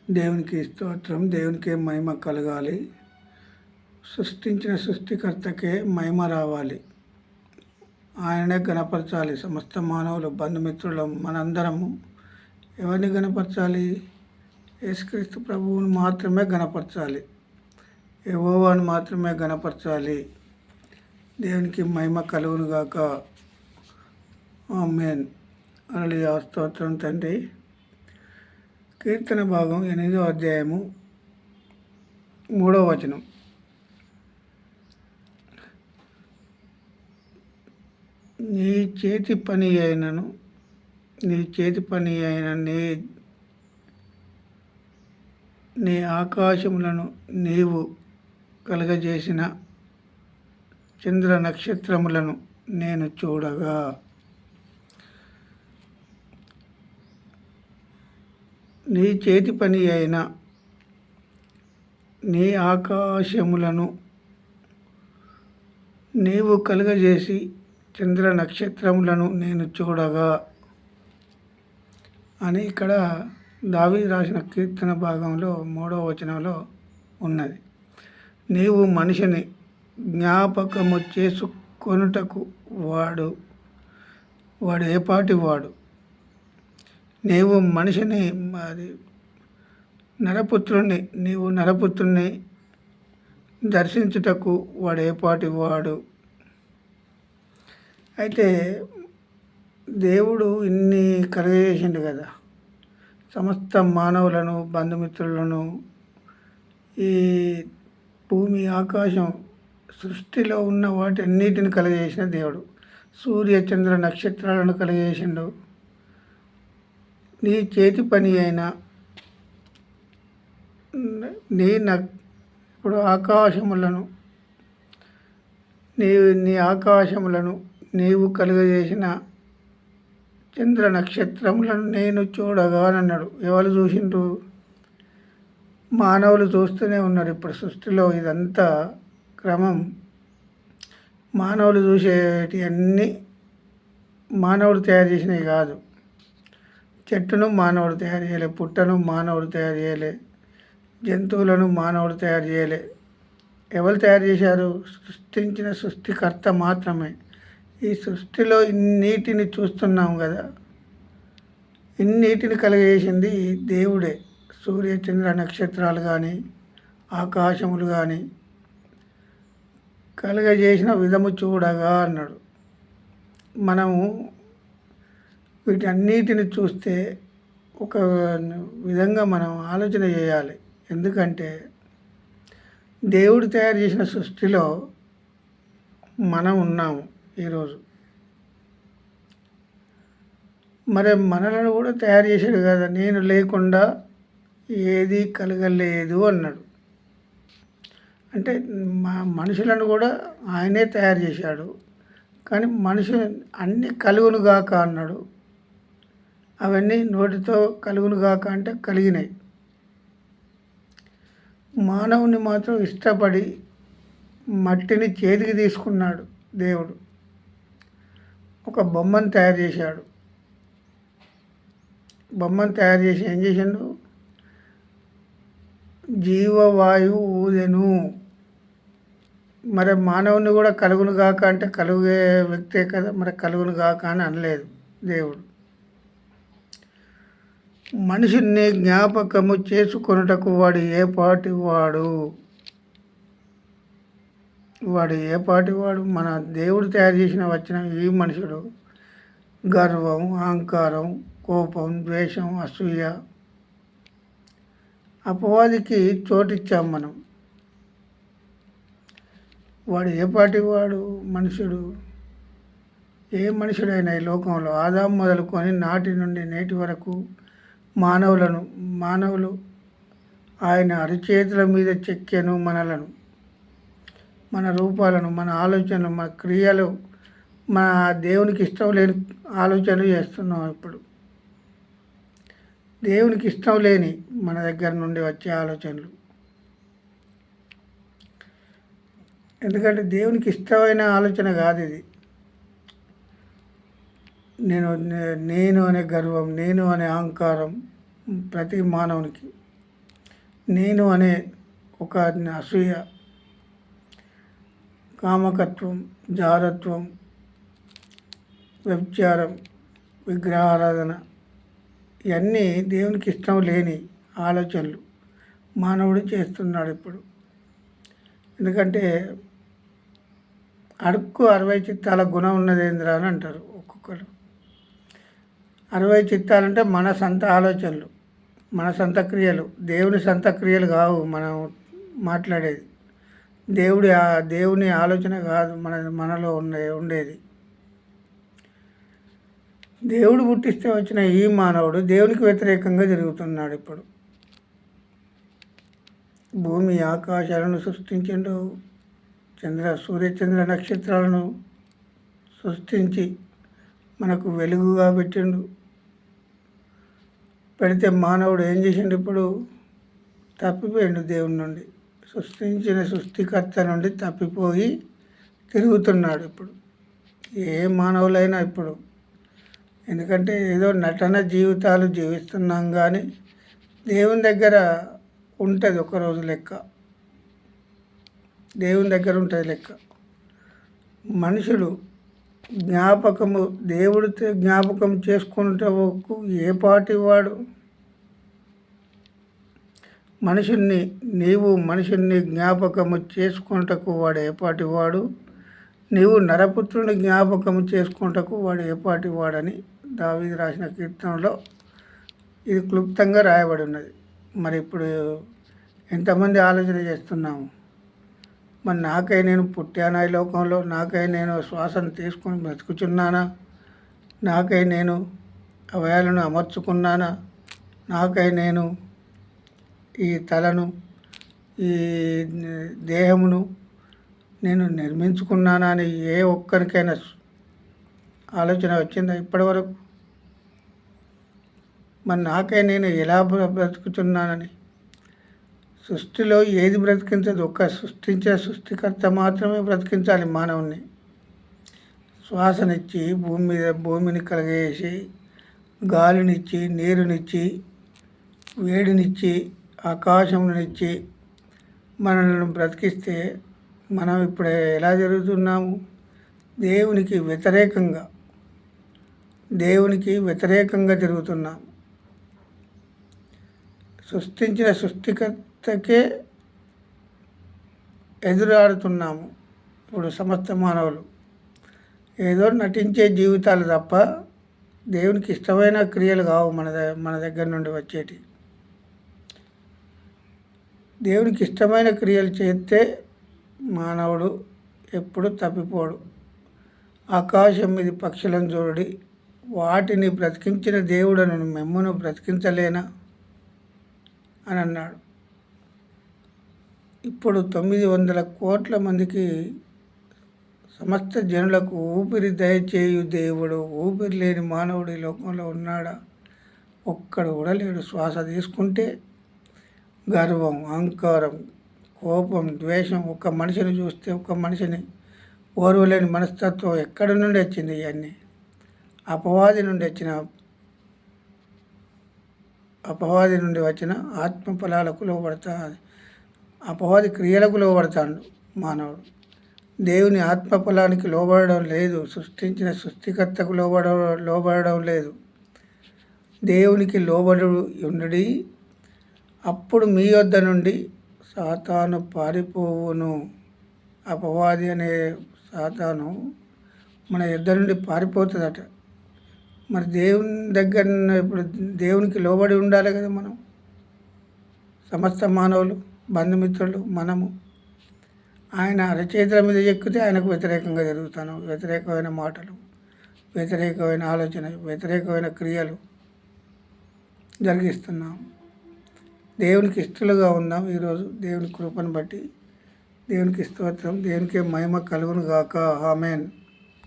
దేవునికి స్తోత్రం. దేవునికే మహిమ కలగాలి. సృష్టించిన సృష్టికర్తకే మహిమ రావాలి. ఆయననే గణపరచాలి. సమస్త మానవులు, బంధుమిత్రులు, మనందరము ఎవరిని గణపరచాలి? యేసుక్రీస్తు ప్రభువుని మాత్రమే గణపరచాలి. యెహోవాను మాత్రమే గణపరచాలి. దేవునికి మహిమ కలుగును గాక. ఆమేన్. హల్లెలూయా. స్తోత్రం తండ్రి. కీర్తన భాగం 8వ అధ్యాయము 3వ వచనం. నీ చేతి పని అయిన నీ ఆకాశములను నీవు కలగజేసిన చంద్ర నక్షత్రములను నేను చూడగా, నీ చేతి పని అయిన నీ ఆకాశములను నీవు కలుగజేసి చంద్ర నక్షత్రములను నేను చూడగా అని ఇక్కడ దావీదు రాసిన కీర్తన భాగంలో 3వ వచనంలో ఉన్నది. నీవు మనిషిని జ్ఞాపకము చేసుకొనుటకు వాడు ఏపాటి వాడు. నీవు మనిషిని నీవు నరపుత్రుని దర్శించుటకు వాడు ఏపాటి వాడు. అయితే దేవుడు ఇన్ని కలుగజేసిండు కదా, సమస్త మానవులను, బంధుమిత్రులను, ఈ భూమి, ఆకాశం, సృష్టిలో ఉన్న వాటన్నిటిని కలుగజేసిన దేవుడు. సూర్య చంద్ర నక్షత్రాలను కలుగజేసిండు. నీ చేతి పని అయిన ఇప్పుడు నీ ఆకాశములను నీవు కలుగజేసిన చంద్ర నక్షత్రములను నేను చూడగానన్నాడు. ఎవరు చూసిండ్రు? మానవులు చూస్తూనే ఉన్నారు. ఇప్పుడు సృష్టిలో ఇదంతా క్రమం. మానవులు చూసేటి అన్నీ మానవుడు తయారు చేసినవి కాదు. చెట్టును మానవుడు తయారు చేయలే, పుట్టను మానవుడు తయారు చేయలే, జంతువులను మానవుడు తయారు చేయలే. ఎవరు తయారు చేశారు? సృష్టించిన సృష్టికర్త మాత్రమే. ఈ సృష్టిలో ఇన్నిటిని చూస్తున్నాం కదా, ఇన్నిటిని కలుగజేసింది దేవుడే. సూర్య చంద్ర నక్షత్రాలు కానీ, ఆకాశములు కానీ కలుగజేసిన విధము చూడగా అన్నాడు. మనము వీటన్నిటిని చూస్తే ఒక విధంగా మనం ఆలోచన చేయాలి. ఎందుకంటే దేవుడు తయారు చేసిన సృష్టిలో మనం ఉన్నాము ఈరోజు. మరి మనలను కూడా తయారు చేశాడు కదా. నేను లేకుండా ఏది కలగలేదు అన్నాడు. అంటే మనుషులను కూడా ఆయనే తయారు చేశాడు. కానీ మనుషులు అన్నీ కలుగును గాక అన్నాడు. అవన్నీ నోటితో కలుగును గాక అంటే కలిగినాయి. మానవుని మాత్రం ఇష్టపడి మట్టిని చేతికి తీసుకున్నాడు దేవుడు. ఒక బొమ్మను తయారు చేశాడు. బొమ్మను తయారు చేసి ఏం చేసిండు? జీవవాయువు ఊదెను. మరి మానవుని కూడా కలుగును గాక అంటే కలుగే వ్యక్తే కదా, మరి కలుగును గాక అని అనలేదు దేవుడు. మనిషిని జ్ఞాపకము చేసుకొనుటకు వాడు ఏపాటి వాడు. మన దేవుడు తయారు చేసిన వచ్చిన ఈ మనుషుడు గర్వం, అహంకారం, కోపం, ద్వేషం, అసూయ, అపవాదికి చోటిచ్చాం మనం. వాడు ఏపాటి వాడు మనుషుడు? ఏ మనుషుడైనా ఈ లోకంలో ఆదాము మొదలుకొని నాటి నుండి నేటి వరకు మానవులు ఆయన అరిచేతుల మీద చెక్కెను మనలను, మన రూపాలను, మన ఆలోచనలు, మన క్రియలు, మన దేవునికి ఇష్టం లేని ఆలోచనలు చేస్తున్నాం. ఇప్పుడు దేవునికి ఇష్టం లేని మన దగ్గర నుండి వచ్చే ఆలోచనలు. ఎందుకంటే దేవునికి ఇష్టమైన ఆలోచన కాదు ఇది. నేను అనే గర్వం, నేను అనే అహంకారం, ప్రతి మానవునికి నేను అనే ఒక అసూయ, కామకత్వం, జారత్వం, వ్యభిచారం, విగ్రహారాధన, ఇవన్నీ దేవునికి ఇష్టం లేని ఆలోచనలు మానవుడు చేస్తున్నాడు ఇప్పుడు. ఎందుకంటే అడుక్కు 60 చిత్తాల గుణం ఉన్నదేంద్రా అని అంటారు ఒక్కొక్కరు. 60 చిత్తాలంటే మన సొంత ఆలోచనలు, మన సొంత క్రియలు, దేవుని సొంత క్రియలు కావు మనం మాట్లాడేది. దేవుని ఆలోచన కాదు మనలో ఉండేది. దేవుడు పుట్టిస్తే వచ్చిన ఈ మానవుడు దేవునికి వ్యతిరేకంగా తిరుగుతున్నాడు ఇప్పుడు. భూమి ఆకాశాలను సృష్టించిండు, సూర్యచంద్ర నక్షత్రాలను సృష్టించి మనకు వెలుగుగా పెడితే మానవుడు ఏం చేసిండు? ఇప్పుడు తప్పిపోయిండు దేవుని నుండి, సృష్టించిన సృష్టికర్త నుండి తప్పిపోయి తిరుగుతున్నాడు ఇప్పుడు ఏ మానవులైనా ఇప్పుడు. ఎందుకంటే ఏదో నటన జీవితాలు జీవిస్తున్నాం, కానీ దేవుని దగ్గర ఉంటుంది ఒకరోజు లెక్క, దేవుని దగ్గర ఉంటుంది లెక్క. మనుషులు దేవుడితో జ్ఞాపకం చేసుకుంటకు ఏ పాటి వాడు? మనుషుల్ని జ్ఞాపకము చేసుకుంటకు వాడు ఏ పాటి వాడు? నీవు నరపుత్రుని జ్ఞాపకము చేసుకుంటకు వాడు ఏ పాటి వాడని దావీదు రాసిన కీర్తనలో ఇది క్లుప్తంగా రాయబడి ఉన్నది. మరి ఇప్పుడు ఎంతమంది ఆలోచన చేస్తున్నాము? మరి నాకై నేను పుట్టానా ఈ లోకంలో? నాకై నేను శ్వాసను తీసుకొని బ్రతుకుచున్నానా? నాకై నేను అవయాలను అమర్చుకున్నానా? నాకై నేను ఈ తలను, ఈ దేహమును నేను నిర్మించుకున్నానా అని ఏ ఒక్కరికైనా ఆలోచన వచ్చిందా ఇప్పటి వరకు? మరి నాకై నేను ఎలా బ్రతుకుతున్నానని? సృష్టిలో ఏది బ్రతికించదు, సృష్టించే సృష్టికర్త మాత్రమే బ్రతికించాలి మానవుని. శ్వాసనిచ్చి భూమిని కలగేసి, గాలినిచ్చి, నీరునిచ్చి, వేడినిచ్చి, ఆకాశంనిచ్చి మనల్ని బ్రతికిస్తే మనం ఇప్పుడు ఎలా జరుగుతున్నాము? దేవునికి వ్యతిరేకంగా తిరుగుతున్నాం. సృష్టించిన సృష్టికర్తకే ఎదురాడుతున్నాము ఇప్పుడు సమస్త మానవులు. ఏదో నటించే జీవితాలు తప్ప దేవునికి ఇష్టమైన క్రియలు కావు మన దగ్గర నుండి వచ్చేటి. దేవునికి ఇష్టమైన క్రియలు చేస్తే మానవుడు ఎప్పుడు తప్పిపోడు. ఆకాశం మీద పక్షులను చూడి, వాటిని బ్రతికించిన దేవుడను మిమ్మును బ్రతికించలేనా అని అన్నాడు. ఇప్పుడు 900 కోట్ల మందికి, సమస్త జనులకు ఊపిరి దయచేయు దేవుడు, ఊపిరి లేని మానవుడు ఈ లోకంలో ఉన్నాడా? ఒక్కడు కూడా లేడు. శ్వాస తీసుకుంటే గర్వం, అహంకారం, కోపం, ద్వేషం, ఒక మనిషిని చూస్తే ఒక మనిషిని ఓర్వలేని మనస్తత్వం ఎక్కడి నుండి వచ్చింది? ఇవన్నీ అపవాది నుండి వచ్చిన ఆత్మ ఫలాలకు అపవాది క్రియలకు లోబడతాడు మానవుడు. దేవుని ఆత్మ ఫలానికి లోబడడం లేదు, సృష్టించిన సృష్టికర్తకు లోబడడం లేదు. దేవునికి లోబడి ఉండి, అప్పుడు మీ వద్ద నుండి సాతాను పారిపోవును. అపవాది అనే సాతాను మన యుద్ధ నుండి పారిపోతుందట. మరి దేవుని దగ్గర ఇప్పుడు దేవునికి లోబడి ఉండాలి కదా మనం, సమస్త మానవులు, బంధుమిత్రులు, మనము. ఆయన అరచేతుల మీద ఎక్కితే ఆయనకు వ్యతిరేకంగా జరుగుతాను. వ్యతిరేకమైన మాటలు, వ్యతిరేకమైన ఆలోచన, వ్యతిరేకమైన క్రియలు జరిగిస్తున్నాం. దేవునికి ఇష్టలుగా ఉన్నాం ఈరోజు. దేవుని కృపను బట్టి దేవునికి స్తోత్రం. దేవునికే మహిమ కలుగును గాక. ఆమేన్.